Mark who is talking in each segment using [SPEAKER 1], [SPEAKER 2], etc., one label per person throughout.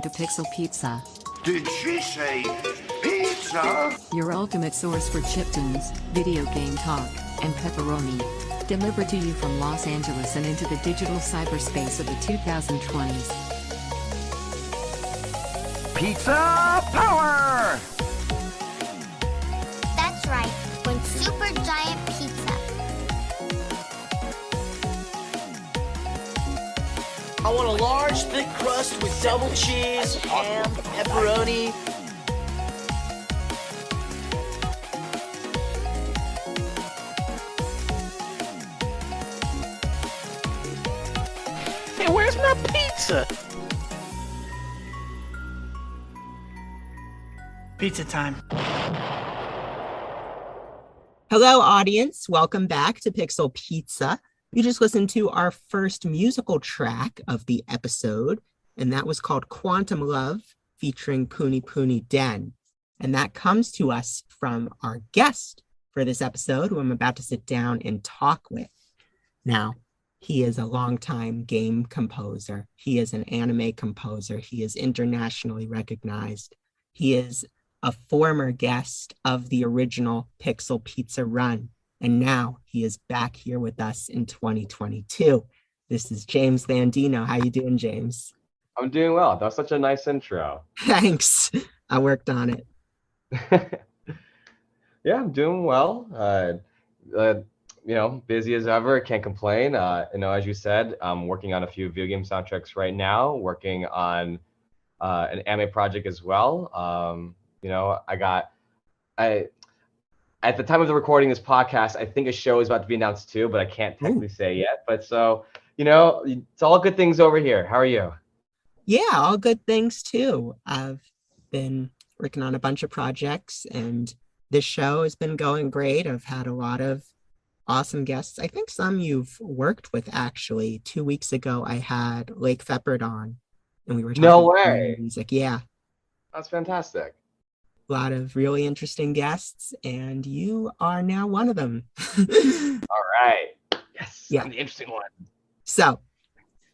[SPEAKER 1] to Pixel Pizza,
[SPEAKER 2] Did she say pizza?
[SPEAKER 1] your ultimate source for chiptunes, video game talk, and pepperoni. Delivered to you from Los Angeles and into the digital cyberspace of the 2020s.
[SPEAKER 2] Pizza power!
[SPEAKER 3] That's right, one super giant pizza.
[SPEAKER 4] I want a large, thick crust with double cheese, ham, pepperoni. Hey, where's my pizza? Pizza time.
[SPEAKER 5] Hello, audience. Welcome back to Pixel Pizza. You just listened to our first musical track of the episode, and that was called Quantum Love featuring Puni Puni Den. And that comes to us from our guest for this episode, who I'm about to sit down and talk with. Now, he is a longtime game composer. He is an anime composer. He is internationally recognized. He is a former guest of the original Pixel Pizza run. And now he is back here with us in 2022. This is James Landino. How you doing, James?
[SPEAKER 6] I'm doing well. That was such a nice intro.
[SPEAKER 5] Thanks. I worked on it.
[SPEAKER 6] Yeah, I'm doing well. Busy as ever. Can't complain. As you said, I'm working on a few video game soundtracks right now. Working on an anime project as well. At the time of the recording of this podcast, I think a show is about to be announced too, but I can't technically say yet. But so, it's all good things over here. How are you?
[SPEAKER 5] Yeah, all good things too. I've been working on a bunch of projects and this show has been going great. I've had a lot of awesome guests. I think some you've worked with actually. 2 weeks ago, I had Lake Feppard on and we were talking about music. Yeah.
[SPEAKER 6] That's fantastic.
[SPEAKER 5] A lot of really interesting guests, and you are now one of them.
[SPEAKER 6] All right. Yes,
[SPEAKER 5] yeah.
[SPEAKER 6] I'm the interesting one.
[SPEAKER 5] So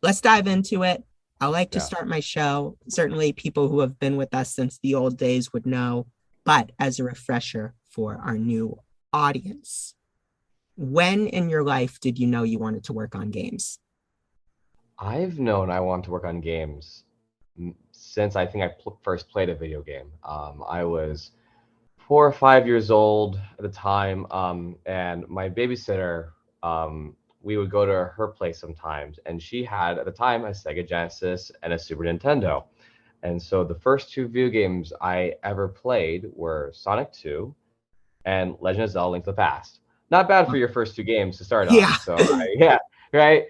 [SPEAKER 5] let's dive into it. I like to start my show. Certainly people who have been with us since the old days would know, but as a refresher for our new audience, when in your life did you know you wanted to work on games?
[SPEAKER 6] I've known I want to work on games since I think I first played a video game. I was 4 or 5 years old at the time, and my babysitter, we would go to her place sometimes, and she had, at the time, a Sega Genesis and a Super Nintendo. And so the first 2 video games I ever played were Sonic 2 and Legend of Zelda: Link to the Past. Not bad for your first 2 games to start on. So, right?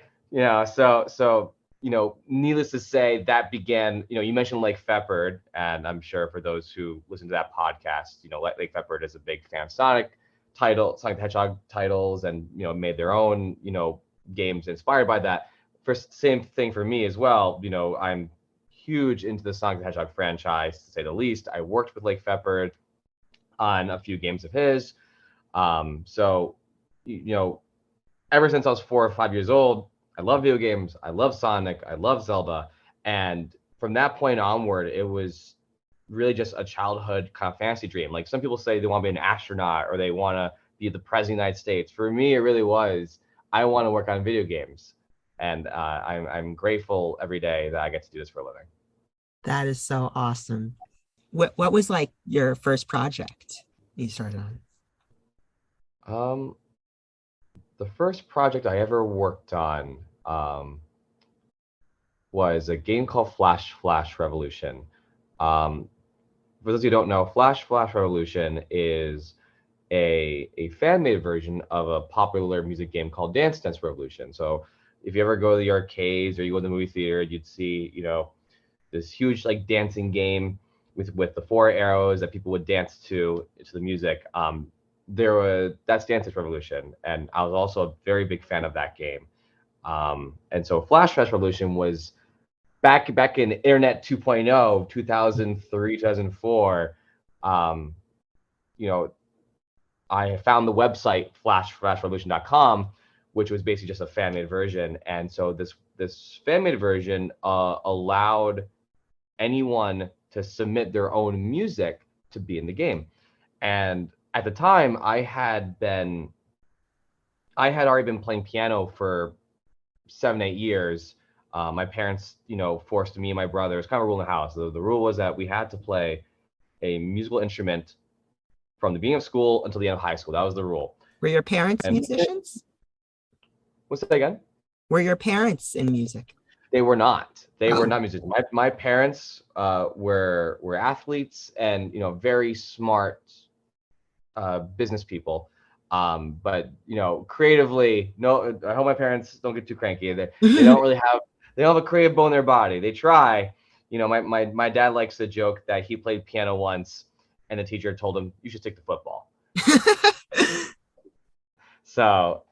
[SPEAKER 6] Needless to say, that began, you mentioned Lake Feppard, and I'm sure for those who listen to that podcast, Lake Feppard is a big fan of Sonic the Hedgehog titles, and, made their own, games inspired by that. Same thing for me as well. I'm huge into the Sonic the Hedgehog franchise, to say the least. I worked with Lake Feppard on a few games of his. Ever since I was 4 or 5 years old, I love video games. I love Sonic. I love Zelda. And from that point onward, it was really just a childhood kind of fantasy dream. Like some people say they want to be an astronaut or they want to be the president of the United States. For me, it really was, I want to work on video games. And I'm grateful every day that I get to do this for a living.
[SPEAKER 5] That is so awesome. What was like your first project you started on?
[SPEAKER 6] The first project I ever worked on was a game called Flash Revolution. For those who don't know, Flash Revolution is a fan-made version of a popular music game called Dance Revolution. So if you ever go to the arcades or you go to the movie theater, you'd see, this huge like dancing game with the 4 arrows that people would dance to the music. That's Dance Revolution, and I was also a very big fan of that game. And so Flash Revolution was back in Internet 2.0, 2003, 2004. I found the website flashrevolution.com, which was basically just a fan-made version. And so this fan-made version allowed anyone to submit their own music to be in the game. And at the time, I had already been playing piano for 7, 8 years. My parents, forced me and my brother. It's kind of a rule in the house. The rule was that we had to play a musical instrument from the beginning of school until the end of high school. That was the rule.
[SPEAKER 5] Were your parents
[SPEAKER 6] And
[SPEAKER 5] musicians?
[SPEAKER 6] what's that again?
[SPEAKER 5] Were your parents in music?
[SPEAKER 6] They were not. They were
[SPEAKER 5] Oh.
[SPEAKER 6] not musicians. My parents were athletes and very smart business people. But creatively, no. I hope my parents don't get too cranky. They don't really have a creative bone in their body. They try. My dad likes to joke that he played piano once, and the teacher told him you should stick to football. So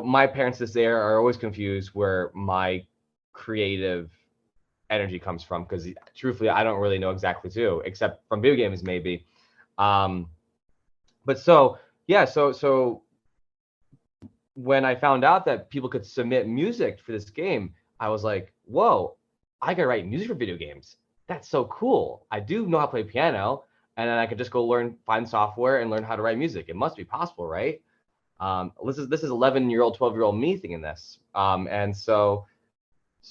[SPEAKER 6] my parents this there are always confused where my creative energy comes from, because truthfully I don't really know exactly too, except from video games maybe. But so when I found out that people could submit music for this game, I was like, whoa, I can write music for video games. That's so cool. I do know how to play piano, and then I could just go find software and learn how to write music. It must be possible, right? This is 11-year-old, 12-year-old me thinking this. And so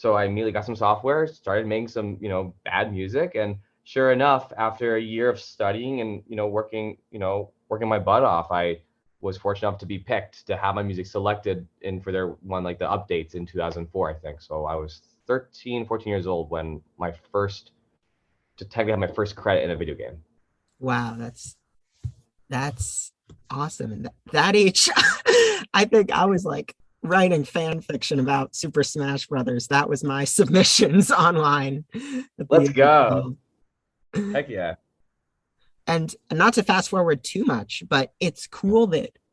[SPEAKER 6] I immediately got some software, started making some, bad music. And sure enough, after a year of studying and, working my butt off, I was fortunate enough to be picked to have my music selected in for their one, like the updates in 2004, I think. So I was 13, 14 years old when technically have my first credit in a video game.
[SPEAKER 5] Wow, that's awesome. And that age, I think I was like writing fan fiction about Super Smash Brothers. That was my submissions online.
[SPEAKER 6] Let's go. Heck yeah.
[SPEAKER 5] And not to fast forward too much, but it's cool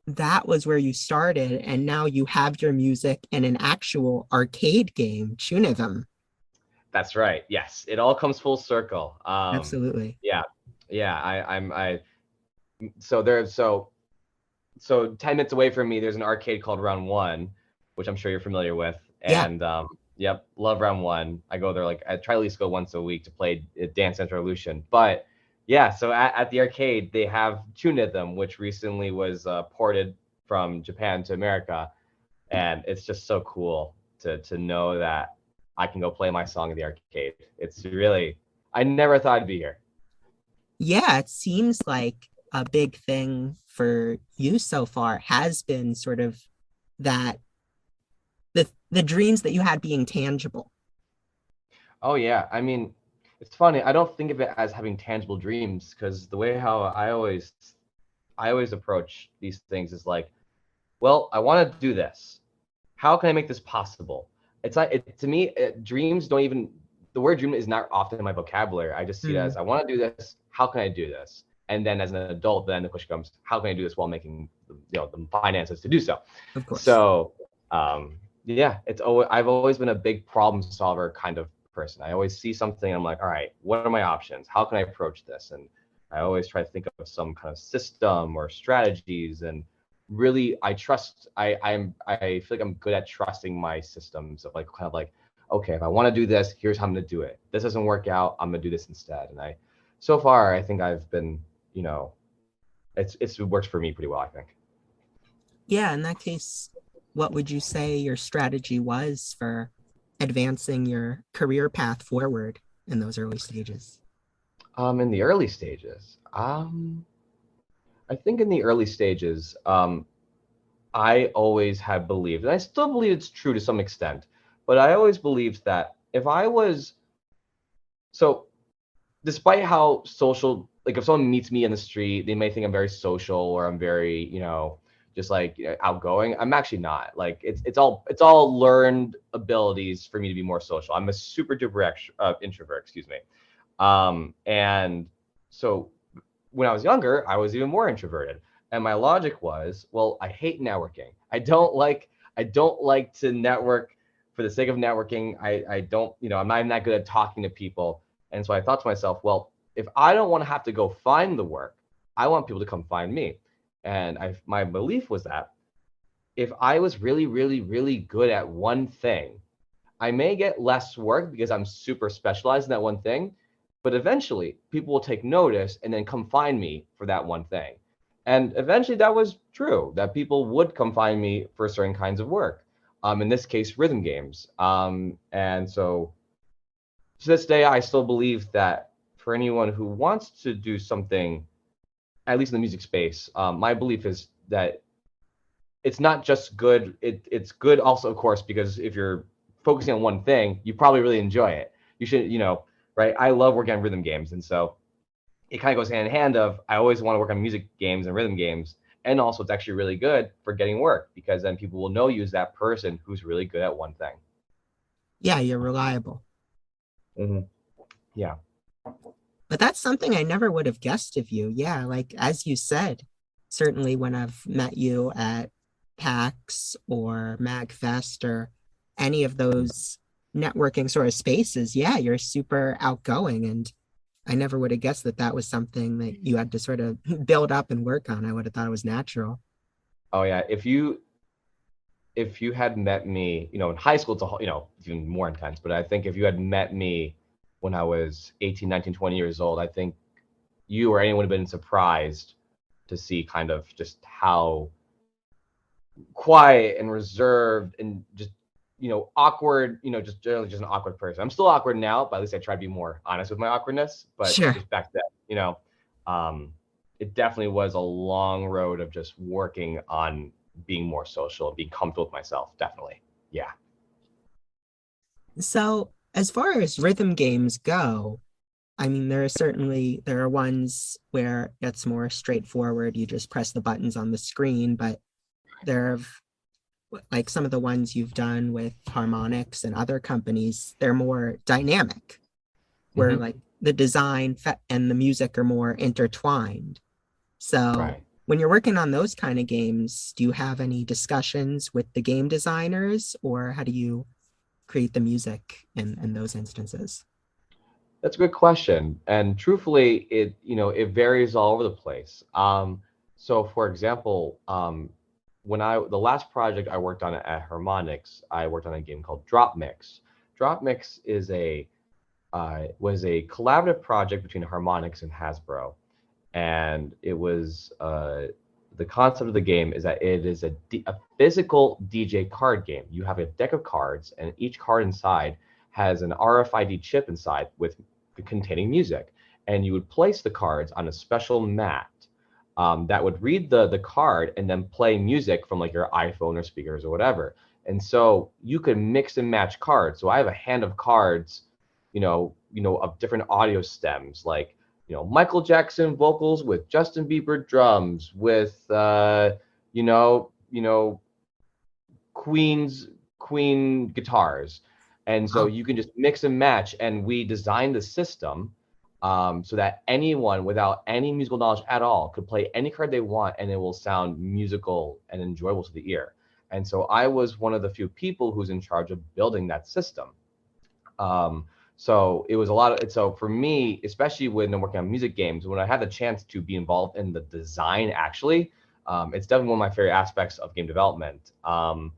[SPEAKER 5] that was where you started, and now you have your music in an actual arcade game, Tunism.
[SPEAKER 6] That's right. Yes, it all comes full circle.
[SPEAKER 5] Absolutely.
[SPEAKER 6] Yeah. So 10 minutes away from me, there's an arcade called Round One, which I'm sure you're familiar with. And yep, love Round One. I go there, I try to at least go once a week to play Dance Dance Revolution. But yeah, so at the arcade, they have Tunism, which recently was ported from Japan to America. And it's just so cool to know that I can go play my song at the arcade. It's really, I never thought I'd be here.
[SPEAKER 5] Yeah, it seems like a big thing for you so far has been sort of that the dreams that you had being tangible.
[SPEAKER 6] Oh yeah, I mean, it's funny. I don't think of it as having tangible dreams, because the way how I always approach these things is like, well, I want to do this. How can I make this possible? It's like, to me, dreams don't even, the word dream is not often in my vocabulary. I just see it as, I want to do this. How can I do this? And then as an adult, then the question comes, how can I do this while making the finances to do so?
[SPEAKER 5] Of course.
[SPEAKER 6] So yeah, I've always been a big problem solver kind of person. I always see something, I'm like, all right, what are my options? How can I approach this? And I always try to think of some kind of system or strategies. And really, I feel like I'm good at trusting my systems of okay, if I want to do this, here's how I'm going to do it. This doesn't work out, I'm going to do this instead. And so far, I think I've been, it works for me pretty well, I think.
[SPEAKER 5] Yeah, in that case, what would you say your strategy was for advancing your career path forward in those early stages?
[SPEAKER 6] In the early stages, I think in the early stages, I always have believed, and I still believe it's true to some extent, but I always believed that despite how social, if someone meets me in the street, they may think I'm very social or I'm very, just outgoing. I'm actually not. It's all learned abilities for me to be more social. I'm a super duper introvert, excuse me. And so when I was younger, I was even more introverted. And my logic was, well, I hate networking. I don't like to network for the sake of networking. I don't, I'm not even that good at talking to people. And so I thought to myself, well, if I don't want to have to go find the work, I want people to come find me. And my belief was that if I was really, really, really good at one thing, I may get less work because I'm super specialized in that one thing, but eventually people will take notice and then come find me for that one thing. And eventually that was true, that people would come find me for certain kinds of work. In this case, rhythm games. And so to this day, I still believe that for anyone who wants to do something, at least in the music space, my belief is that it's not just good. It's good also, of course, because if you're focusing on one thing, you probably really enjoy it. You should, right? I love working on rhythm games. And so it kind of goes hand in hand of I always want to work on music games and rhythm games. And also it's actually really good for getting work because then people will know you as that person who's really good at one thing.
[SPEAKER 5] Yeah, you're reliable.
[SPEAKER 6] Mm-hmm. Yeah.
[SPEAKER 5] But that's something I never would have guessed of you. Yeah, like as you said, certainly when I've met you at PAX or MagFest or any of those networking sort of spaces, yeah, you're super outgoing. And I never would have guessed that that was something that you had to sort of build up and work on. I would have thought it was natural.
[SPEAKER 6] Oh yeah. If you had met me, in high school, it's even more intense, but I think if you had met me when I was 18, 19, 20 years old, I think you or anyone would have been surprised to see kind of just how quiet and reserved and just, awkward, just generally just an awkward person. I'm still awkward now, but at least I try to be more honest with my awkwardness. But
[SPEAKER 5] Sure.
[SPEAKER 6] just back then, it definitely was a long road of just working on being more social and being comfortable with myself. Definitely. Yeah.
[SPEAKER 5] So as far as rhythm games go, I mean, there are ones where it's more straightforward. You just press the buttons on the screen, but there are like some of the ones you've done with Harmonix and other companies, they're more dynamic, where
[SPEAKER 6] Mm-hmm.
[SPEAKER 5] like the design and the music are more intertwined. So
[SPEAKER 6] Right.
[SPEAKER 5] when you're working on those kind of games, do you have any discussions with the game designers, or how do you create the music in those instances?
[SPEAKER 6] That's a good question. And truthfully, it varies all over the place. So for example, the last project I worked on at Harmonix, I worked on a game called Drop Mix. Drop Mix was a collaborative project between Harmonix and Hasbro. And it was the concept of the game is that it is a physical DJ card game. You have a deck of cards, and each card inside has an RFID chip inside with containing music, and you would place the cards on a special mat that would read the card and then play music from like your iPhone or speakers or whatever. And so you could mix and match cards. So I have a hand of cards, of different audio stems, like Michael Jackson vocals with Justin Bieber drums with Queen guitars. And so
[SPEAKER 5] Oh,
[SPEAKER 6] you can just mix and match. And we designed the system so that anyone without any musical knowledge at all could play any card they want and it will sound musical and enjoyable to the ear. And so I was one of the few people who's in charge of building that system. So it was a lot of, so for me, especially when I'm working on music games, when I had the chance to be involved in the design, actually, it's definitely one of my favorite aspects of game development. I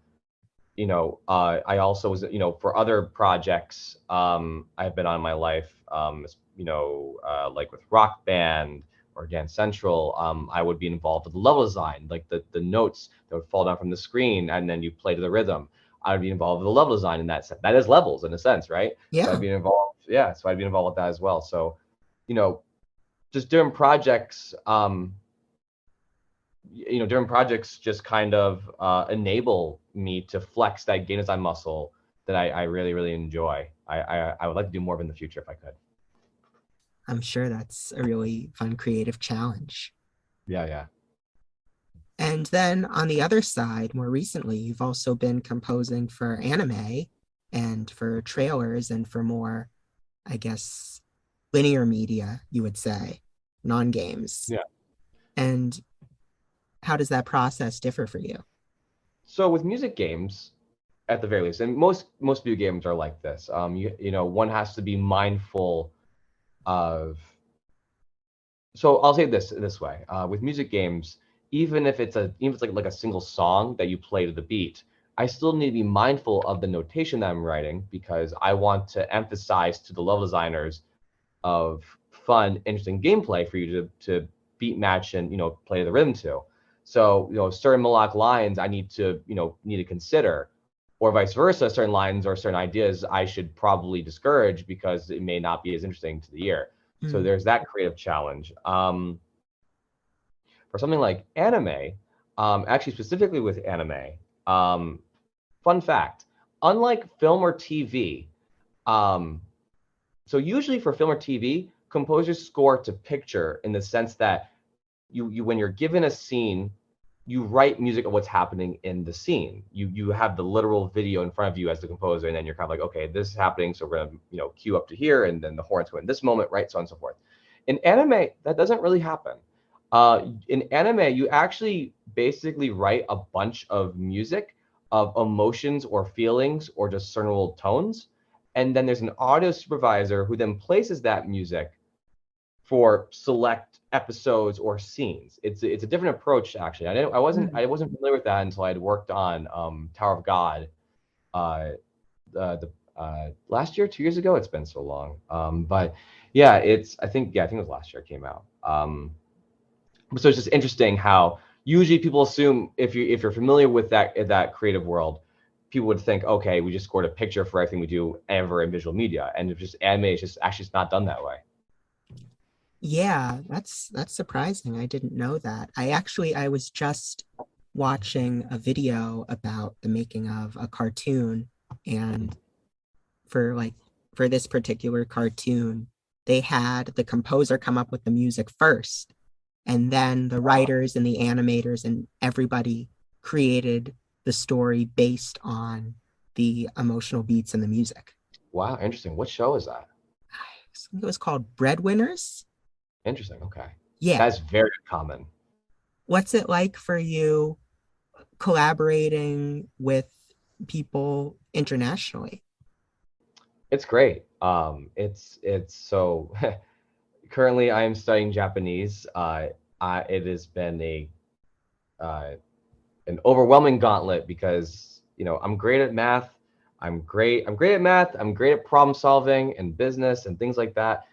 [SPEAKER 6] also was, for other projects I've been on in my life, like with Rock Band or Dance Central, I would be involved with the level design, like the notes that would fall down from the screen and then you play to the rhythm. I would be involved with the level design in that sense. That is levels in a sense, right? So
[SPEAKER 5] yeah.
[SPEAKER 6] I'd be involved, yeah. So I'd be involved with that as well. So, you know, just doing projects, different projects just kind of enable me to flex that game design muscle that I really, really enjoy. I would like to do more of in the future if I could.
[SPEAKER 5] I'm sure that's a really fun creative challenge.
[SPEAKER 6] Yeah, yeah.
[SPEAKER 5] And then on the other side, more recently, you've also been composing for anime and for trailers and for more, I guess, linear media, you would say, non-games.
[SPEAKER 6] Yeah.
[SPEAKER 5] And how does that process differ for you?
[SPEAKER 6] So with music games, at the very least, and most video games are like this. One has to be mindful of. So I'll say this way: with music games, even if it's like a single song that you play to the beat, I still need to be mindful of the notation that I'm writing because I want to emphasize to the level designers of fun, interesting gameplay for you to beat match and play the rhythm to. So certain melodic lines I need to consider, or vice versa. Certain lines or certain ideas I should probably discourage because it may not be as interesting to the ear. So there's that creative challenge. For something like anime, actually specifically with anime, fun fact, unlike film or TV, so usually for film or TV, composers score to picture in the sense that you when you're given a scene, you write music of what's happening in the scene. You have the literal video in front of you as the composer, and then you're kind of like, okay, this is happening, so we're gonna cue up to here, and then the horns go in this moment, right, so on and so forth. In anime, that doesn't really happen. In anime, you actually basically write a bunch of music of emotions or feelings or discernible tones, and then there's an audio supervisor who then places that music for select episodes or scenes. It's a different approach actually. I wasn't familiar with that until I'd worked on Tower of God the last year, 2 years ago. It's been so long. But yeah, I think it was last year it came out. So it's just interesting how usually people assume if you're familiar with that creative world, people would think, okay, we just scored a picture for everything we do ever in visual media, and if just anime is just actually it's not done that way.
[SPEAKER 5] Yeah, that's surprising. I didn't know that. I was just watching a video about the making of a cartoon, and for this particular cartoon, they had the composer come up with the music first, and then the writers and the animators and everybody created the story based on the emotional beats and the music.
[SPEAKER 6] Wow, interesting. What show is that?
[SPEAKER 5] I think it was called Breadwinners.
[SPEAKER 6] Interesting. Okay.
[SPEAKER 5] Yeah.
[SPEAKER 6] That's very common.
[SPEAKER 5] What's it like for you collaborating with people internationally?
[SPEAKER 6] It's great. It's so currently I am studying Japanese. It has been an overwhelming gauntlet because I'm great at math. I'm great at math. I'm great at problem solving and business and things like that.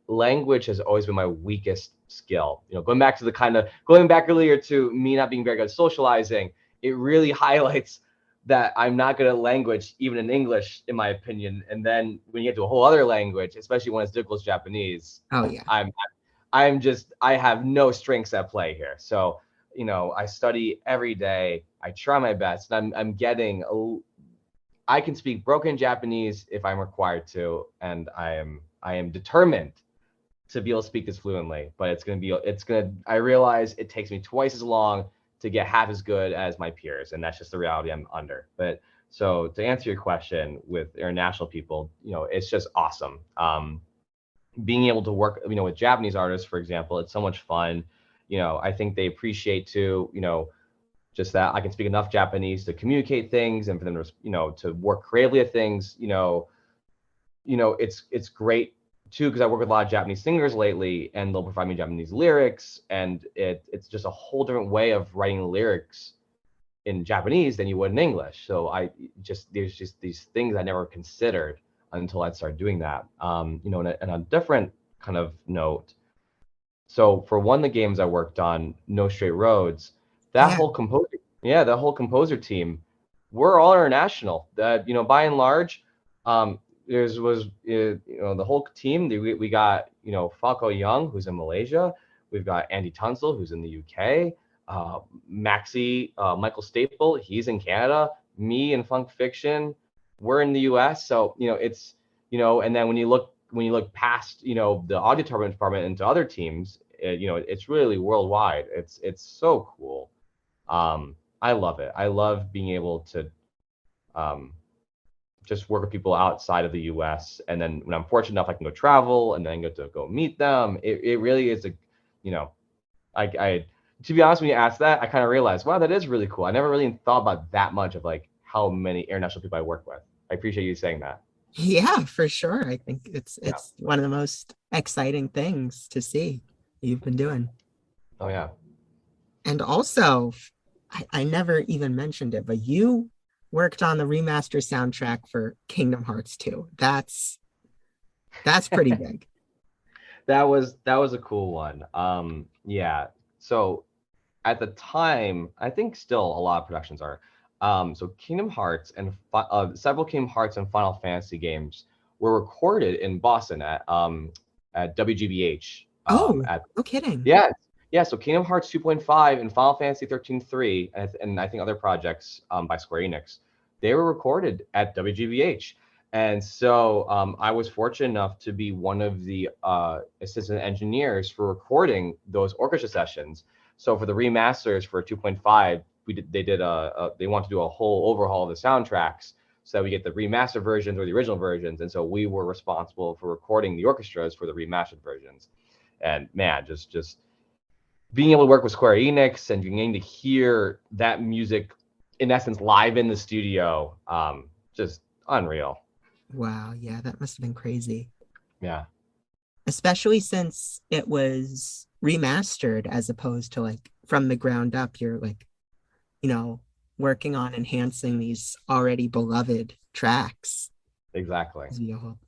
[SPEAKER 6] Language has always been my weakest skill. Going back earlier to me not being very good at socializing, it really highlights that I'm not good at language, even in English, in my opinion. And then when you get to a whole other language, especially when it's difficult as Japanese,
[SPEAKER 5] Oh yeah.
[SPEAKER 6] I have no strengths at play here. So, I study every day. I try my best. And I can speak broken Japanese if I'm required to, and I am determined to be able to speak this fluently. But I realize it takes me twice as long to get half as good as my peers, and that's just the reality I'm under. But so to answer your question with international people, it's just awesome. Being able to work, with Japanese artists, for example, it's so much fun. I think they appreciate too, just that I can speak enough Japanese to communicate things and for them to, to work creatively at things. It's great too because I work with a lot of Japanese singers lately, and they'll provide me Japanese lyrics, and it's just a whole different way of writing lyrics in Japanese than you would in English. So there's just these things I never considered until I started doing that. And a different kind of note. So for one of the games I worked on, No Straight Roads, that whole composer team, we're all international. That by and large, the whole team. We got Falco Young, who's in Malaysia. We've got Andy Tunsil, who's in the UK. Michael Staple, he's in Canada. Me and Funk Fiction, we're in the US. So it's and then when you look past the audio department into other teams, it's really worldwide. It's so cool. I love it. I love being able to just work with people outside of the US, and then when I'm fortunate enough I can go travel and then get to go meet them. It really is I to be honest, when you ask that, I kind of realized, wow, that is really cool. I never really thought about that much of like how many international people I work with. I appreciate you saying that.
[SPEAKER 5] Yeah, for sure. I think it's one of the most exciting things to see you've been doing.
[SPEAKER 6] Oh yeah.
[SPEAKER 5] And also, I never even mentioned it, but you worked on the remaster soundtrack for Kingdom Hearts 2. That's pretty big.
[SPEAKER 6] That was a cool one. Yeah. So at the time, I think still a lot of productions are. So Kingdom Hearts and several Kingdom Hearts and Final Fantasy games were recorded in Boston at WGBH.
[SPEAKER 5] Oh, no kidding.
[SPEAKER 6] Yeah, yeah. So Kingdom Hearts 2.5 and Final Fantasy 13.3 and I think other projects by Square Enix, they were recorded at WGBH. And so I was fortunate enough to be one of the assistant engineers for recording those orchestra sessions. So for the remasters for 2.5, they want to do a whole overhaul of the soundtracks so that we get the remastered versions or the original versions. And so we were responsible for recording the orchestras for the remastered versions. And man, just being able to work with Square Enix and being able to hear that music in essence live in the studio, just unreal.
[SPEAKER 5] Wow, yeah, that must have been crazy.
[SPEAKER 6] Yeah.
[SPEAKER 5] Especially since it was remastered as opposed to like from the ground up. You're like, working on enhancing these already beloved tracks.
[SPEAKER 6] Exactly.
[SPEAKER 5] It'd be a whole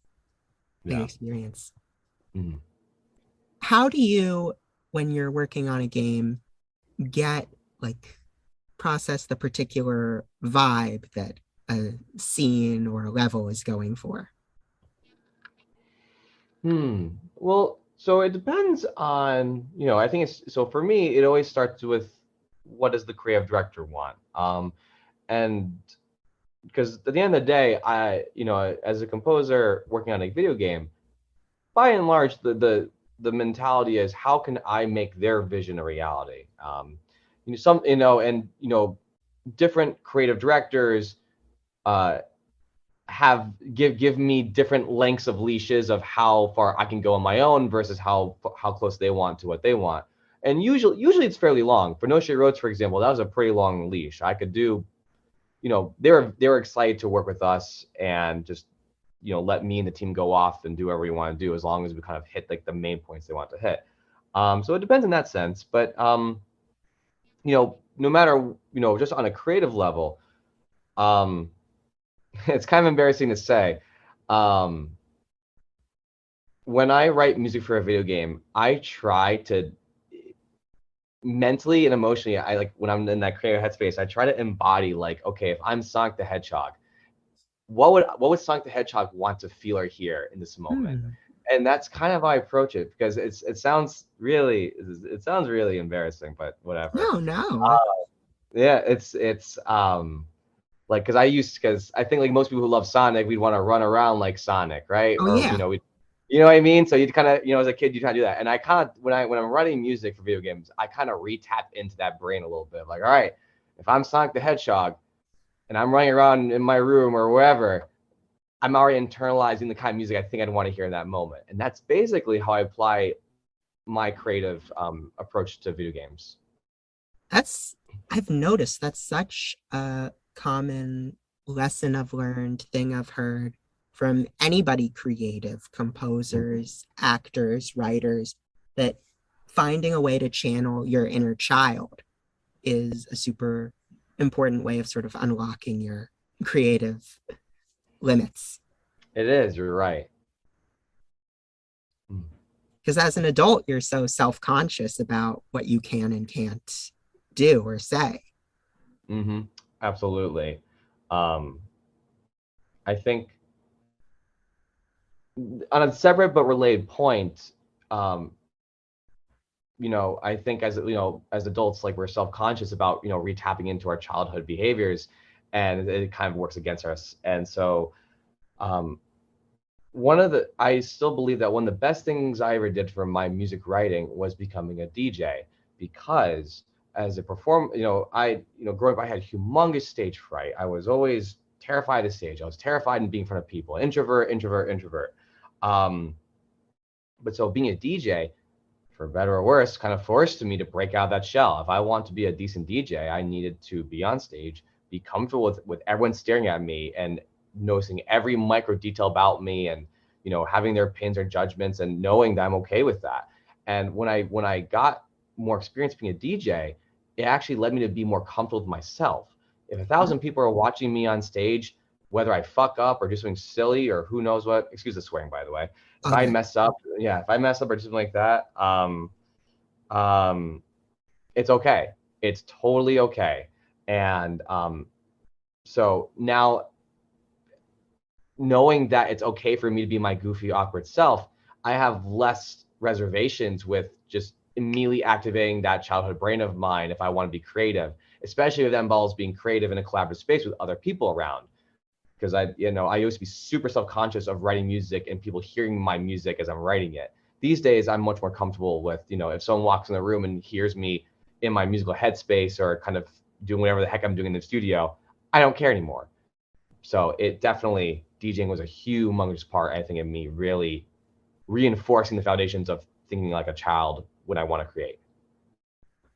[SPEAKER 5] big experience.
[SPEAKER 6] Mm-hmm.
[SPEAKER 5] How do you, when you're working on a game, process the particular vibe that a scene or a level is going for?
[SPEAKER 6] Well, so it depends on, I think so for me, it always starts with what does the creative director want? And because at the end of the day, as a composer working on a video game, by and large, the mentality is how can I make their vision a reality? Different creative directors give me different lengths of leashes of how far I can go on my own versus how close they want to what they want. And usually it's fairly long. For No Straight Roads, for example, that was a pretty long leash. I could do, they were excited to work with us and just, let me and the team go off and do whatever we want to do as long as we kind of hit like the main points they want to hit. So it depends in that sense. But no matter, just on a creative level, it's kind of embarrassing to say. When I write music for a video game, I try to mentally and emotionally, when I'm in that creative headspace, I try to embody okay, if I'm Sonic the Hedgehog, what would Sonic the Hedgehog want to feel or hear in this moment? And that's kind of how I approach it, because it sounds really embarrassing, but whatever.
[SPEAKER 5] No.
[SPEAKER 6] Yeah, it's because I think like most people who love Sonic, we'd want to run around like Sonic, right?
[SPEAKER 5] Oh, yeah.
[SPEAKER 6] You know what I mean? So you'd kind of, as a kid, you kind of do that. And I kind of, when I'm writing music for video games, I kind of re-tap into that brain a little bit. Like, all right, if I'm Sonic the Hedgehog and I'm running around in my room or wherever, I'm already internalizing the kind of music I think I'd want to hear in that moment. And that's basically how I apply my creative approach to video games.
[SPEAKER 5] I've noticed that's such a common lesson I've learned, thing I've heard from anybody creative, composers, actors, writers, that finding a way to channel your inner child is a super important way of sort of unlocking your creative limits.
[SPEAKER 6] It is, you're right.
[SPEAKER 5] Because as an adult, you're so self-conscious about what you can and can't do or say.
[SPEAKER 6] Absolutely. I think on a separate but related point, I think as adults, like, we're self-conscious about, retapping into our childhood behaviors, and it kind of works against us. And so I still believe that one of the best things I ever did for my music writing was becoming a DJ, because as a performer, growing up, I had humongous stage fright. I was always terrified of stage. I was terrified in being in front of people. Introvert. But so being a DJ, for better or worse, kind of forced me to break out of that shell. If I want to be a decent DJ, I needed to be on stage, be comfortable with everyone staring at me and noticing every micro detail about me, and having their opinions or judgments, and knowing that I'm okay with that. And when I got more experience being a DJ, it actually led me to be more comfortable with myself, If 1,000 people are watching me on stage, whether I fuck up or do something silly or who knows what, excuse the swearing, by the way. If I
[SPEAKER 5] Okay.
[SPEAKER 6] mess up, if I mess up or something like that, it's okay. It's totally okay. And so now, knowing that it's okay for me to be my goofy, awkward self, I have less reservations with just immediately activating that childhood brain of mine if I want to be creative, especially if that involves being creative in a collaborative space with other people around. Because I used to be super self-conscious of writing music and people hearing my music as I'm writing it. These days, I'm much more comfortable with, if someone walks in the room and hears me in my musical headspace or kind of doing whatever the heck I'm doing in the studio, I don't care anymore. So it definitely, DJing was a humongous part, I think, in me really reinforcing the foundations of thinking like a child when I want to create.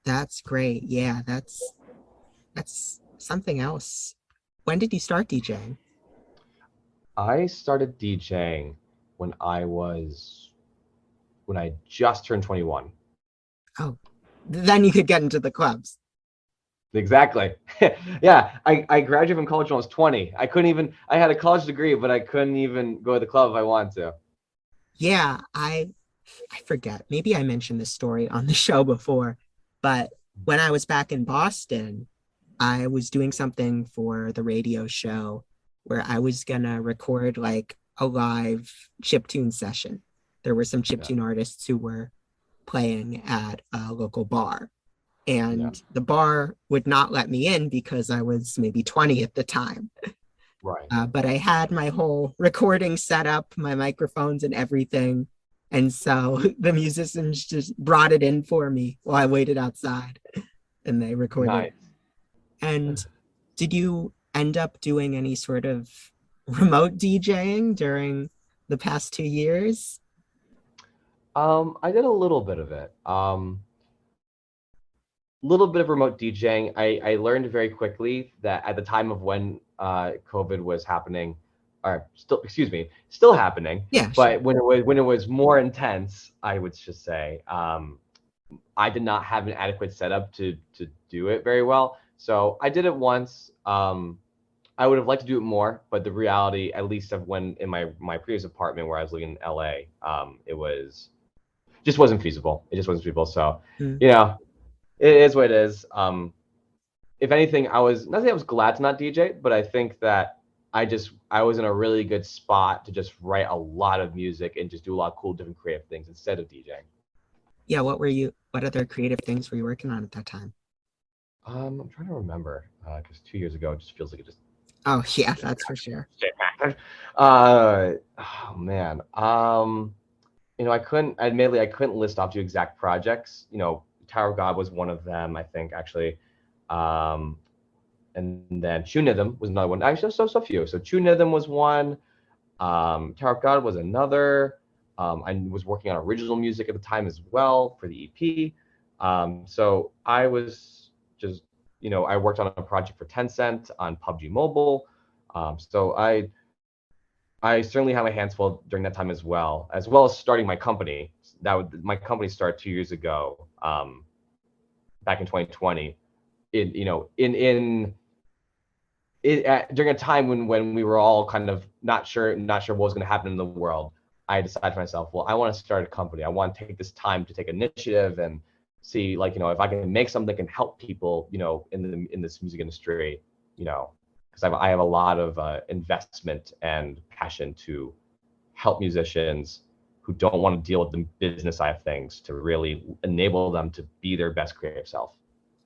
[SPEAKER 5] That's great. Yeah, that's something else. When did you start DJing?
[SPEAKER 6] I started DJing when I just turned 21.
[SPEAKER 5] Oh, then you could get into the clubs.
[SPEAKER 6] Exactly. Yeah, I graduated from college when I was 20. I had a college degree, but I couldn't even go to the club if I wanted to.
[SPEAKER 5] Yeah, I forget. Maybe I mentioned this story on the show before, but when I was back in Boston, I was doing something for the radio show where I was gonna record like a live chiptune session. There were some
[SPEAKER 6] Yeah,
[SPEAKER 5] chiptune artists who were playing at a local bar,
[SPEAKER 6] yeah,
[SPEAKER 5] and the bar would not let me in because I was maybe 20 at the time.
[SPEAKER 6] right.
[SPEAKER 5] But I had my whole recording set up, my microphones and everything. And so the musicians just brought it in for me while I waited outside and they recorded it.
[SPEAKER 6] Nice.
[SPEAKER 5] And did you end up doing any sort of remote DJing during the past 2 years?
[SPEAKER 6] I did a little bit of it. Little bit of remote DJing. I learned very quickly that at the time of when COVID was happening, or still happening,
[SPEAKER 5] Yeah, sure.
[SPEAKER 6] but when it was more intense, I would just say, I did not have an adequate setup to do it very well. So I did it once. I would have liked to do it more, but the reality, at least of when in my previous apartment where I was living in LA, it was just wasn't feasible. It just wasn't feasible. So,
[SPEAKER 5] Mm.
[SPEAKER 6] you know, it is what it is. If anything, I was not saying I was glad to not DJ, but I think that I was in a really good spot to just write a lot of music and just do a lot of cool different creative things instead of DJing.
[SPEAKER 5] Yeah, what other creative things were you working on at that time?
[SPEAKER 6] I'm trying to remember because 2 years ago it just feels like it just
[SPEAKER 5] Oh, yeah, that's for sure.
[SPEAKER 6] oh man. Admittedly, I couldn't list off two exact projects. Tower of God was one of them, I think, actually. Um, and then Tunithm was another one. Actually, so few. So Tunithm was one. Tower of God was another. I was working on original music at the time as well for the EP. So I was just, I worked on a project for Tencent on PUBG Mobile. So I certainly have my hands full during that time as well as starting my company. My company started 2 years ago, back in 2020. During a time when we were all kind of not sure what was going to happen in the world, I decided for myself, well, I want to start a company. I want to take this time to take initiative and see, if I can make something that can help people, in this music industry, because I have a lot of investment and passion to help musicians who don't want to deal with the business side of things to really enable them to be their best creative self.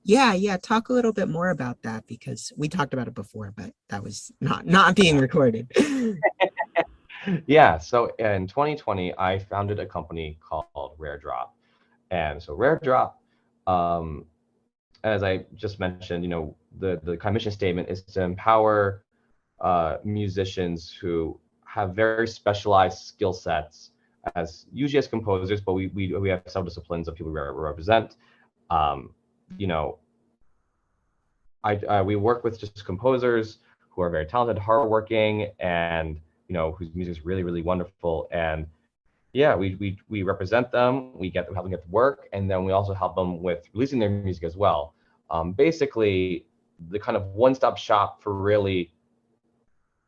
[SPEAKER 5] Yeah. Talk a little bit more about that because we talked about it before, but that was not being recorded.
[SPEAKER 6] Yeah. So in 2020, I founded a company called Rare Drop, and so Rare Drop, as I just mentioned, the kind of mission statement is to empower musicians who have very specialized skill sets, usually as composers, but we have several disciplines of people we represent. You know, we work with just composers who are very talented, hardworking, and whose music is really, really wonderful. And yeah, we represent them. We help them get to work, and then we also help them with releasing their music as well. Basically, the kind of one-stop shop for really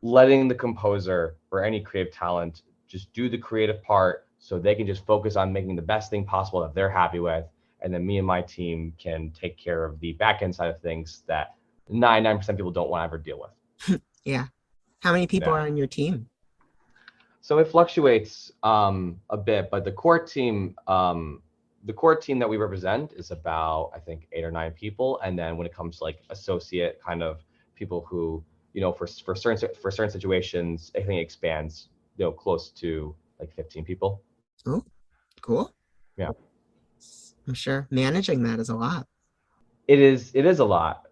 [SPEAKER 6] letting the composer or any creative talent just do the creative part so they can just focus on making the best thing possible that they're happy with. And then me and my team can take care of the back end side of things that 99% of people don't want to ever deal with.
[SPEAKER 5] Yeah. How many people
[SPEAKER 6] Yeah.
[SPEAKER 5] are on your team?
[SPEAKER 6] So it fluctuates a bit, but the core team that we represent is about, I think, 8 or 9 people. And then when it comes to like associate kind of people who, you know, for certain situations, I think it expands, you know, close to like 15 people.
[SPEAKER 5] Oh, cool.
[SPEAKER 6] Yeah.
[SPEAKER 5] I'm sure managing that is a lot.
[SPEAKER 6] It is a lot,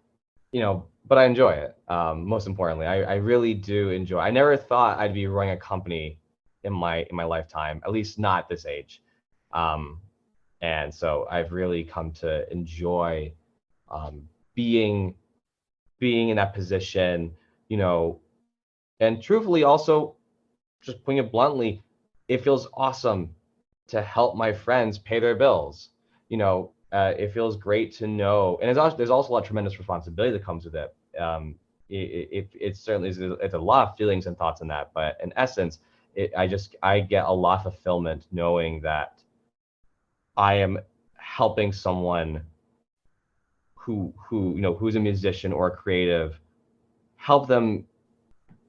[SPEAKER 6] you know, but I enjoy it. Most importantly, I really do enjoy. I never thought I'd be running a company in my lifetime, at least not at this age. And so I've really come to enjoy being in that position, you know, and truthfully also, just putting it bluntly, it feels awesome to help my friends pay their bills. You know, it feels great to know, and there's also a lot of tremendous responsibility that comes with it. It certainly is, it's a lot of feelings and thoughts in that, but in essence, I get a lot of fulfillment knowing that I am helping someone who you know, who's a musician or a creative, help them,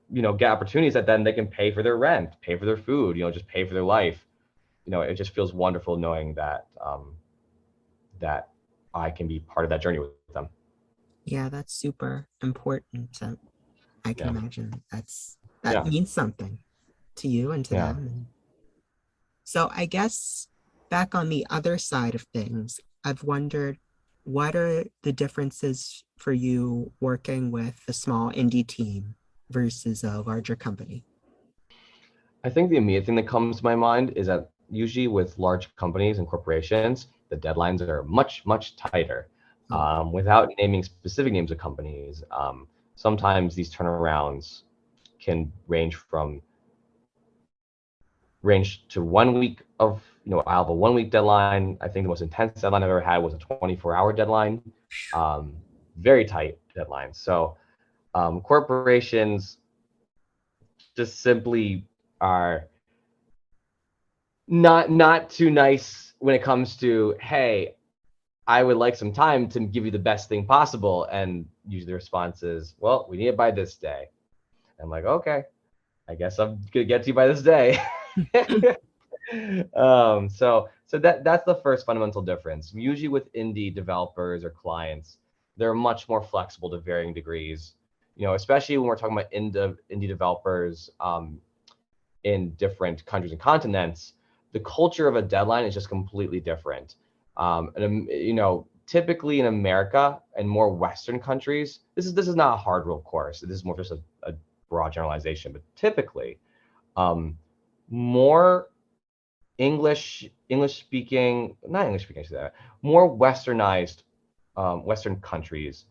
[SPEAKER 6] you know, get opportunities that then they can pay for their rent, pay for their food, you know, just pay for their life. You know, it just feels wonderful knowing that that I can be part of that journey with them.
[SPEAKER 5] Yeah, that's super important. I can
[SPEAKER 6] Yeah.
[SPEAKER 5] imagine that
[SPEAKER 6] Yeah.
[SPEAKER 5] means something to you and to
[SPEAKER 6] Yeah.
[SPEAKER 5] them. So I guess back on the other side of things, I've wondered, what are the differences for you working with a small indie team versus a larger company?
[SPEAKER 6] I think the immediate thing that comes to my mind is that usually with large companies and corporations, the deadlines are much, much tighter. Without naming specific names of companies, sometimes these turnarounds can range to 1 week of, you know, I'll have a 1 week deadline. I think the most intense deadline I've ever had was a 24-hour deadline. Very tight deadline. So corporations just simply are not too nice when it comes to, hey, I would like some time to give you the best thing possible. And usually the response is, well, we need it by this day. I'm like, okay, I guess I'm gonna get to you by this day. So that's the first fundamental difference. Usually with indie developers or clients, they're much more flexible to varying degrees. You know, especially when we're talking about indie developers in different countries and continents, the culture of a deadline is just completely different. And you know, typically in America and more Western countries, this is not a hard rule course. This is more just a broad generalization. But typically, more English speaking, not English speaking, I should say, more westernized Western countries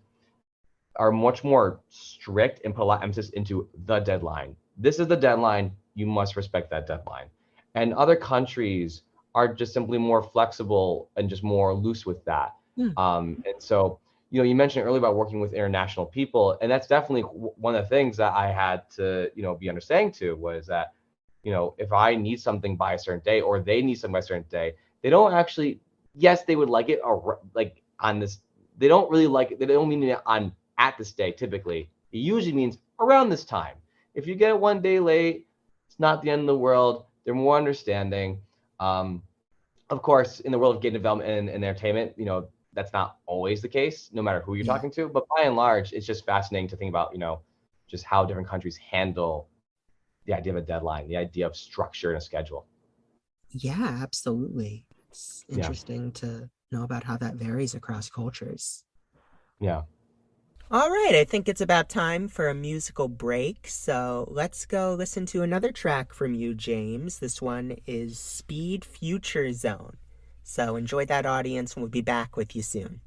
[SPEAKER 6] are much more strict and put a lot of emphasis into the deadline. This is the deadline. You must respect that deadline. And other countries are just simply more flexible and just more loose with that. And so, you know, you mentioned earlier about working with international people, and that's definitely one of the things that I had to, you know, be understanding to, was that, you know, if I need something by a certain day or they need something by a certain day, they don't actually, yes, they would like it, or like on this, they don't really like it. They don't mean it on at this day. Typically, it usually means around this time. If you get it 1 day late, it's not the end of the world. They're more understanding. Of course, in the world of game development and entertainment, you know, that's not always the case, no matter who you're talking to. But by and large, it's just fascinating to think about, you know, just how different countries handle the idea of a deadline, the idea of structure and a schedule.
[SPEAKER 5] Yeah, absolutely. It's interesting to know about how that varies across cultures.
[SPEAKER 6] Yeah.
[SPEAKER 5] All right, I think it's about time for a musical break. So let's go listen to another track from you, James. This one is Speed Future Zone. So enjoy that, audience, and we'll be back with you soon.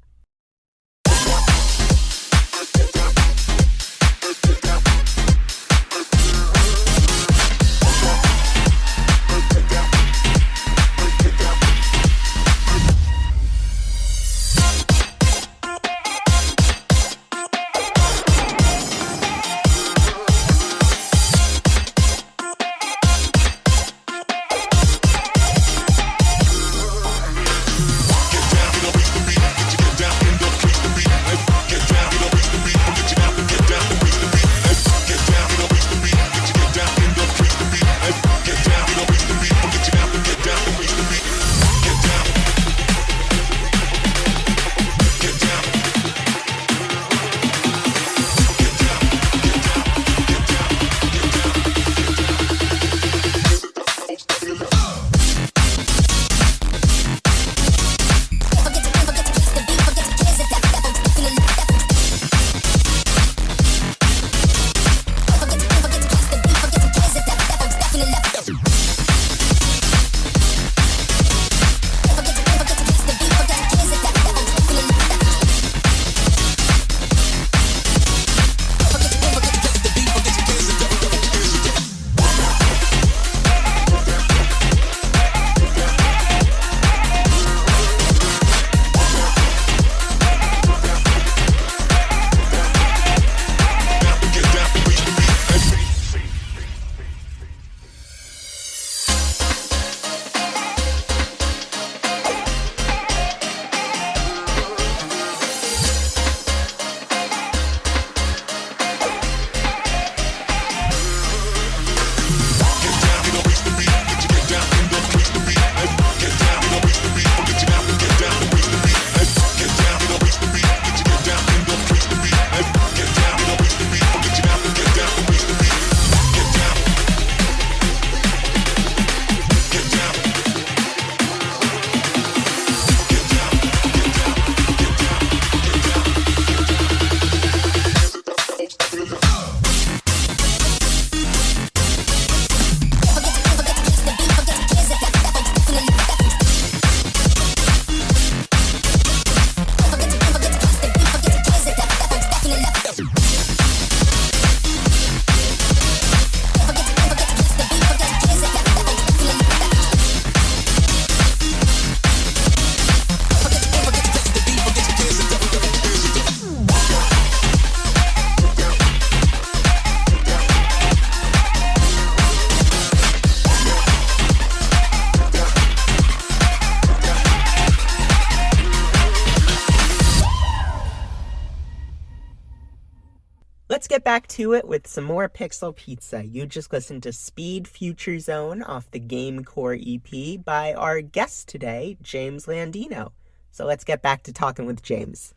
[SPEAKER 5] get back to it with some more Pixel Pizza. You just listened to Speed Future Zone off the Encore EP by our guest today, James Landino. So let's get back to talking with James.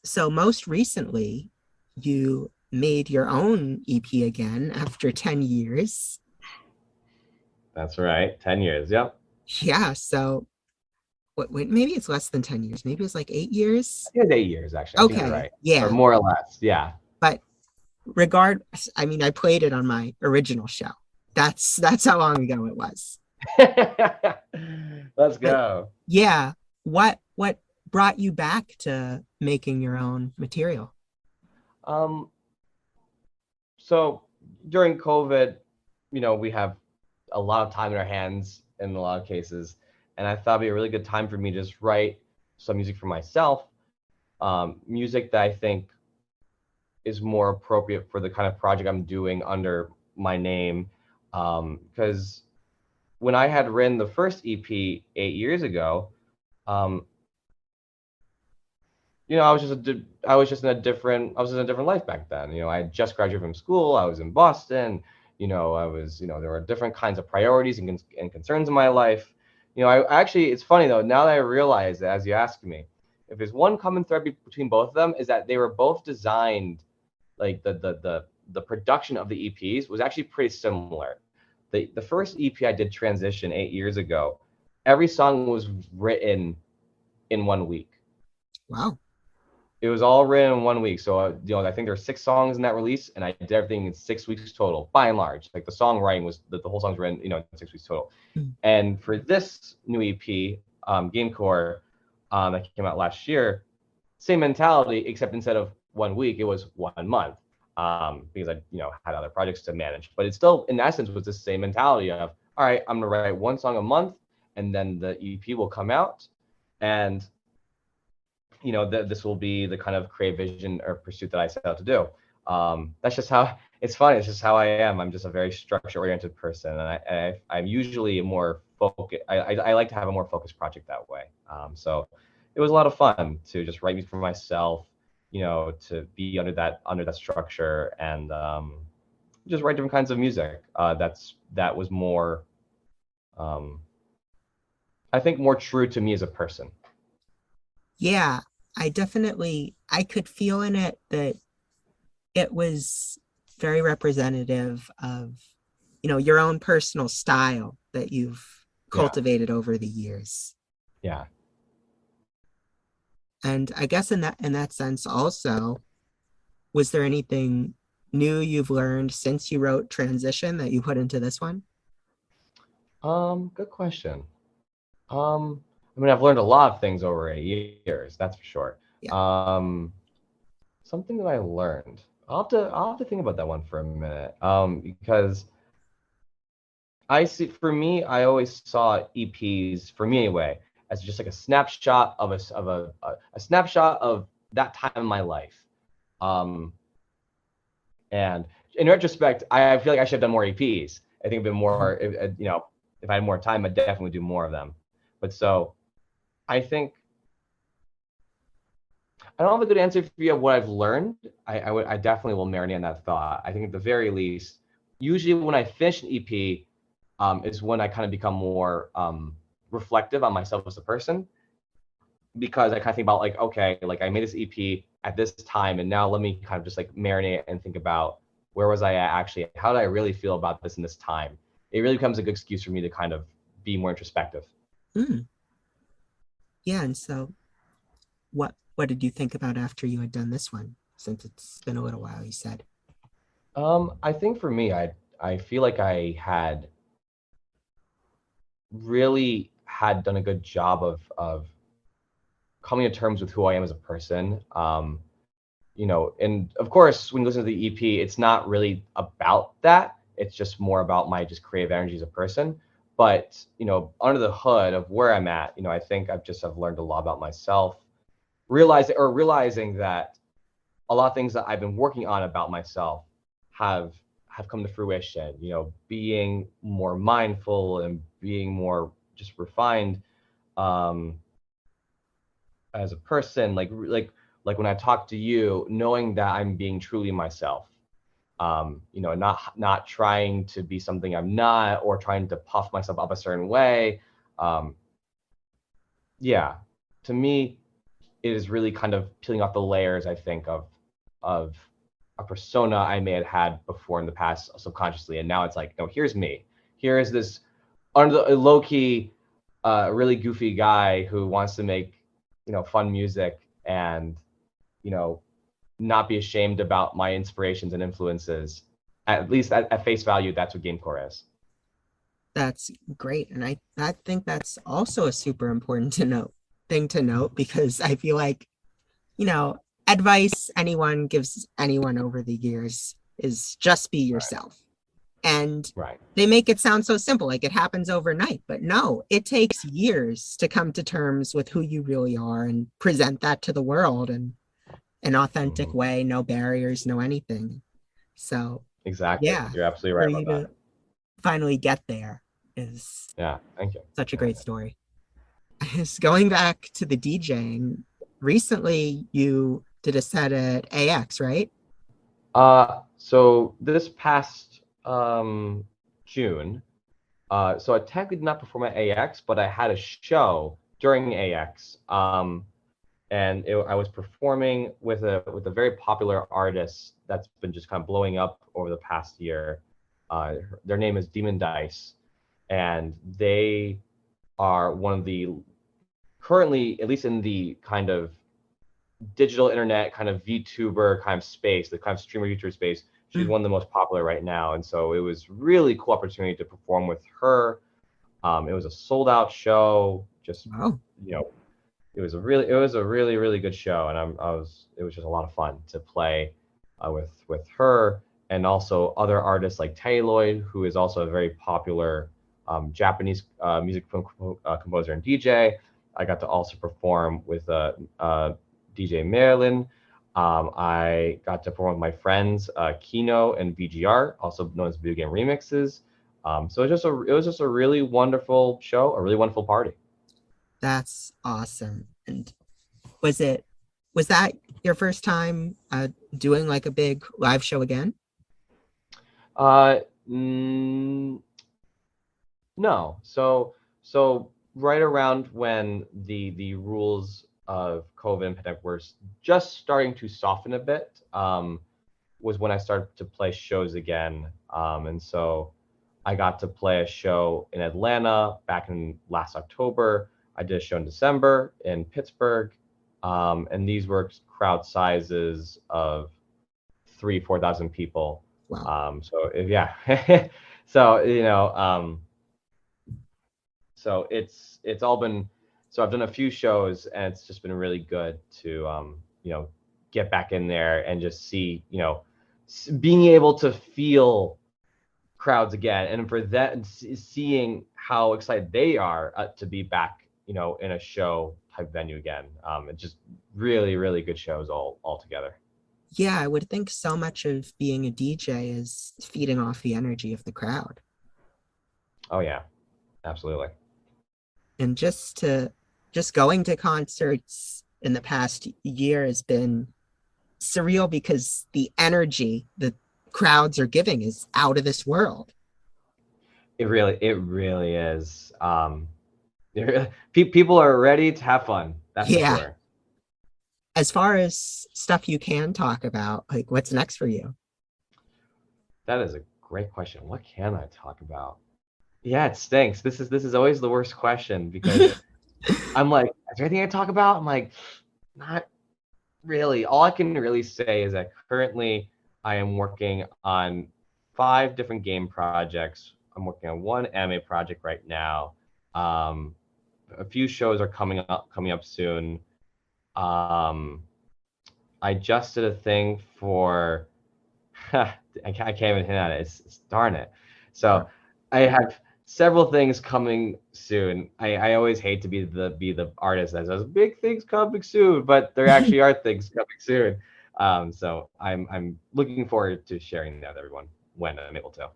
[SPEAKER 5] So most recently, you made your own EP again after 10 years.
[SPEAKER 6] That's right. 10 years. Yep.
[SPEAKER 5] Yeah, so wait, maybe it's less than 10 years. Maybe it's like 8 years.
[SPEAKER 6] It was 8 years, actually. I think you're right.
[SPEAKER 5] Yeah.
[SPEAKER 6] Or more or less. Yeah.
[SPEAKER 5] But I played it on my original show. That's how long ago it was.
[SPEAKER 6] Let's go.
[SPEAKER 5] Yeah. What brought you back to making your own material?
[SPEAKER 6] So during COVID, we have a lot of time in our hands in a lot of cases. And I thought it'd be a really good time for me to just write some music for myself, music that I think is more appropriate for the kind of project I'm doing under my name. Because when I had written the first EP 8 years ago, I was in a different life back then. I had just graduated from school. I was in Boston. There were different kinds of priorities and concerns in my life. It's funny though, now that I realize that, as you asked me, if there's one common thread between both of them, is that they were both designed, like the production of the EPs was actually pretty similar. The first EP I did, Transition, 8 years ago, every song was written in 1 week.
[SPEAKER 5] Wow.
[SPEAKER 6] It was all written in 1 week. So, I think there are 6 songs in that release, and I did everything in 6 weeks total, by and large. Like the songwriting was, the whole song's written, in 6 weeks total. Mm. And for this new EP, Gamecore, that came out last year, same mentality, except instead of 1 week, it was 1 month, because I, had other projects to manage. But it still, in essence, was the same mentality of, all right, I'm gonna write 1 song a month, and then the EP will come out, and this will be the kind of creative vision or pursuit that I set out to do. That's just how, it's funny, it's just how I am. I'm just a very structure-oriented person, and I'm usually more focused. I like to have a more focused project that way. So it was a lot of fun to just write music for myself, to be under that structure, and just write different kinds of music. That was more, I think, more true to me as a person.
[SPEAKER 5] Yeah, I could feel in it that it was very representative of, your own personal style that you've cultivated over the years.
[SPEAKER 6] Yeah.
[SPEAKER 5] And I guess in that sense also, was there anything new you've learned since you wrote Transition that you put into this one?
[SPEAKER 6] Good question. I've learned a lot of things over 8 years, that's for sure. Yeah. Something that I learned, I'll have to think about that one for a minute, because I always saw EPs, for me anyway, as just like a snapshot of a snapshot of that time in my life. And in retrospect, I feel like I should have done more EPs. I think a bit more, if I had more time, I'd definitely do more of them. But so I think I don't have a good answer for you of what I've learned. I definitely will marinate on that thought. I think at the very least, usually when I finish an EP, is when I kind of become more reflective on myself as a person, because I kind of think about like, okay, like I made this EP at this time, and now let me kind of just like marinate and think about where was I at actually? How did I really feel about this in this time? It really becomes a good excuse for me to kind of be more introspective.
[SPEAKER 5] Mm. Yeah, and so what did you think about after you had done this one, since it's been a little while, you said?
[SPEAKER 6] I think for me, I feel like I had really done a good job of coming to terms with who I am as a person. And of course, when you listen to the EP, it's not really about that. It's just more about my just creative energy as a person. But, under the hood of where I'm at, I think I've learned a lot about myself, realizing that a lot of things that I've been working on about myself have come to fruition, being more mindful and being more just refined as a person, like when I talk to you, knowing that I'm being truly myself, Not trying to be something I'm not, or trying to puff myself up a certain way. Yeah, to me, it is really kind of peeling off the layers, I think, of a persona I may have had before in the past subconsciously, and now it's like, no, here's me. Here is this under the low key, really goofy guy who wants to make fun music, and not be ashamed about my inspirations and influences. At least at face value, that's what Gamecore is.
[SPEAKER 5] That's great. And I think that's also a super important thing to note, because I feel like, advice anyone gives anyone over the years is just be yourself. And
[SPEAKER 6] Right.
[SPEAKER 5] They make it sound so simple, like it happens overnight, but no, it takes years to come to terms with who you really are and present that to the world in an authentic way, no barriers, no anything. So
[SPEAKER 6] Exactly.
[SPEAKER 5] yeah,
[SPEAKER 6] You're absolutely
[SPEAKER 5] for
[SPEAKER 6] right
[SPEAKER 5] you
[SPEAKER 6] about
[SPEAKER 5] to
[SPEAKER 6] that.
[SPEAKER 5] finally get there is
[SPEAKER 6] Thank you.
[SPEAKER 5] such a great story. Going back to the DJing, recently you did a set at AX, right?
[SPEAKER 6] So this past June, so I technically did not perform at AX, but I had a show during AX. And I was performing with a very popular artist that's been just kind of blowing up over the past year. Their name is Demon Dice, and they are one of the currently, at least in the kind of digital internet kind of VTuber kind of space, the kind of streamer YouTuber space, she's one of the most popular right now. And so it was really cool opportunity to perform with her. It was a sold out show. Just
[SPEAKER 5] Wow.
[SPEAKER 6] It was a really good show, and it was just a lot of fun to play with her, and also other artists like Tayloid, who is also a very popular Japanese music composer and DJ. I got to also perform with DJ Marilyn. I got to perform with my friends Kino and VGR, also known as Video Game Remixes. So it was just a really wonderful show, a really wonderful party.
[SPEAKER 5] That's awesome. And was that your first time doing like a big live show again?
[SPEAKER 6] No. So right around when the rules of COVID and pandemic were just starting to soften a bit, was when I started to play shows again. And so I got to play a show in Atlanta back in last October. I did a show in December in Pittsburgh, and these were crowd sizes of 4,000 people.
[SPEAKER 5] Wow.
[SPEAKER 6] So yeah, so so it's all been. So I've done a few shows, and it's just been really good to get back in there and just see being able to feel crowds again, and for that, and seeing how excited they are to be back in a show type venue again. It's just really good shows all together.
[SPEAKER 5] Yeah, I would think so much of being a DJ is feeding off the energy of the crowd.
[SPEAKER 6] Oh yeah, absolutely.
[SPEAKER 5] And just going to concerts in the past year has been surreal, because the energy the crowds are giving is out of this world.
[SPEAKER 6] It really is. People are ready to have fun. That's for sure.
[SPEAKER 5] As far as stuff you can talk about, like what's next for you?
[SPEAKER 6] That is a great question. What can I talk about? Yeah, it stinks. This is always the worst question, because I'm like, is there anything I talk about? I'm like, not really. All I can really say is that currently I am working on 5 different game projects. I'm working on 1 anime project right now. A few shows are coming up soon. I just did a thing for I can't even hint at it. It's darn it. So I have several things coming soon. I always hate to be the artist that says big things coming soon, but there actually are things coming soon. So I'm looking forward to sharing that with everyone when I'm able to.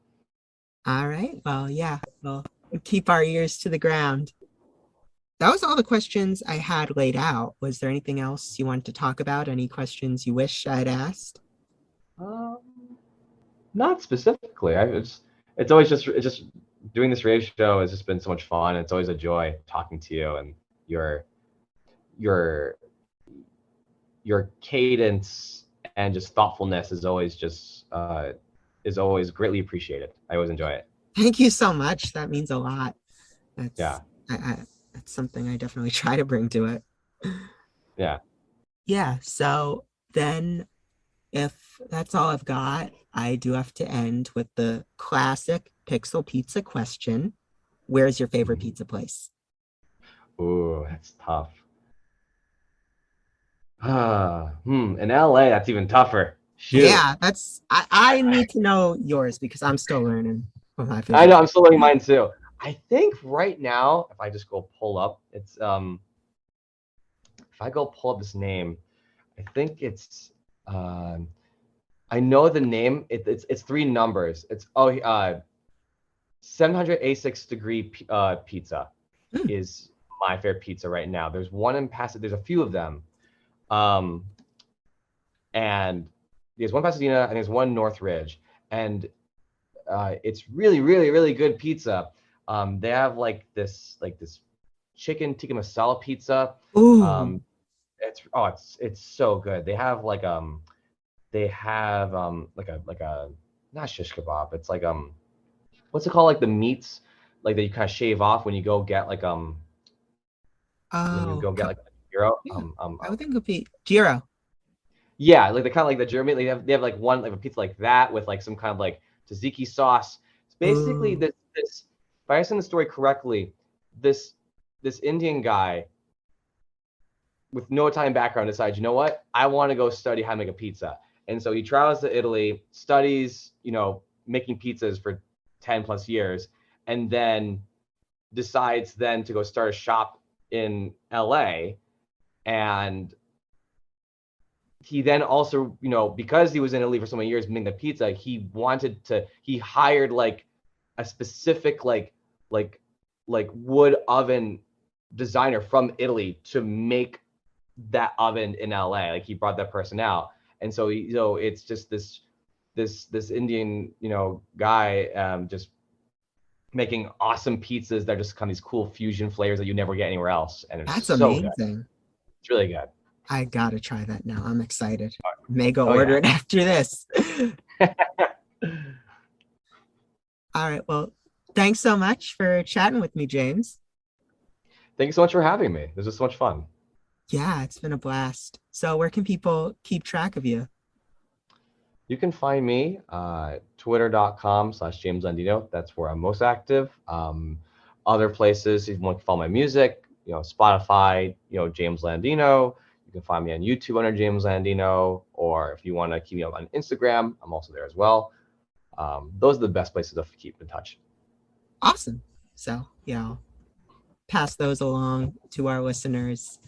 [SPEAKER 5] All right. Well, yeah, we'll keep our ears to the ground. That was all the questions I had laid out. Was there anything else you wanted to talk about? Any questions you wish I'd asked?
[SPEAKER 6] Not specifically. It's just doing this radio show has just been so much fun. It's always a joy talking to you, and your your your cadence and just thoughtfulness is always greatly appreciated. I always enjoy it.
[SPEAKER 5] Thank you so much. That means a lot.
[SPEAKER 6] Yeah.
[SPEAKER 5] That's something I definitely try to bring to it.
[SPEAKER 6] Yeah.
[SPEAKER 5] Yeah. So then, if that's all I've got, I do have to end with the classic Pixel Pizza question. Where's your favorite pizza place?
[SPEAKER 6] Ooh, that's tough. In LA, that's even tougher. Shoot.
[SPEAKER 5] Yeah, I need to know yours because I'm still learning what my
[SPEAKER 6] I
[SPEAKER 5] favorite.
[SPEAKER 6] know, I'm still learning mine too. I think right now, if I just go pull up, it's if I go pull up this name, I think it's I know the name. It's three numbers. It's 786 degree pizza
[SPEAKER 5] Hmm.
[SPEAKER 6] is my favorite pizza right now. There's one in Pasadena. There's a few of them. And there's one Pasadena and there's one Northridge. And it's really, really, really good pizza. They have this chicken tikka masala pizza.
[SPEAKER 5] Ooh.
[SPEAKER 6] It's so good. They have like a not shish kebab. It's like what's it called, like the meats like that you kind of shave off when you go get
[SPEAKER 5] Oh,
[SPEAKER 6] like a gyro.
[SPEAKER 5] yeah. I would think it would be gyro.
[SPEAKER 6] Yeah, like the kind of like the German. They have like one like a pizza like that with like some kind of like tzatziki sauce. It's basically
[SPEAKER 5] Ooh.
[SPEAKER 6] this. If I understand the story correctly, this Indian guy with no Italian background decides, you know what, I want to go study how to make a pizza, and so he travels to Italy, studies making pizzas for 10+ years, and then decides then to go start a shop in LA. And he then also, because he was in Italy for so many years making the pizza, he hired like a specific like wood oven designer from Italy to make that oven in LA. Like he brought that person out. And so it's just this Indian, guy just making awesome pizzas that are just kind of these cool fusion flavors that you never get anywhere else. And it's
[SPEAKER 5] That's
[SPEAKER 6] so good.
[SPEAKER 5] amazing.
[SPEAKER 6] It's really good.
[SPEAKER 5] I gotta try that now. I'm excited. May go
[SPEAKER 6] Oh,
[SPEAKER 5] order
[SPEAKER 6] yeah.
[SPEAKER 5] it after this. All right. Well, thanks so much for chatting with me, James.
[SPEAKER 6] Thank you so much for having me. This was so much fun.
[SPEAKER 5] Yeah, it's been a blast. So where can people keep track of you?
[SPEAKER 6] You can find me twitter.com/James Landino. That's where I'm most active. Other places, if you want to follow my music, Spotify, James Landino. You can find me on YouTube under James Landino, or if you want to keep me up on Instagram, I'm also there as well. Those are the best places to keep in touch.
[SPEAKER 5] Awesome. So, I'll pass those along to our listeners.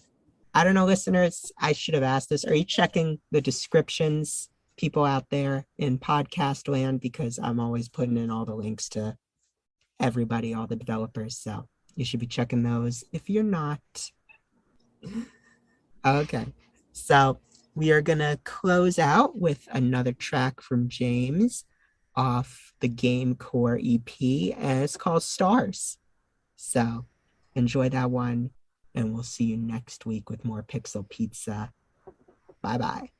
[SPEAKER 5] I don't know, listeners, I should have asked this. Are you checking the descriptions, people out there in podcast land? Because I'm always putting in all the links to everybody, all the developers. So you should be checking those if you're not. Okay. So we are going to close out with another track from James off the Game Core EP, and it's called Stars. So enjoy that one, and we'll see you next week with more Pixel Pizza. Bye-bye.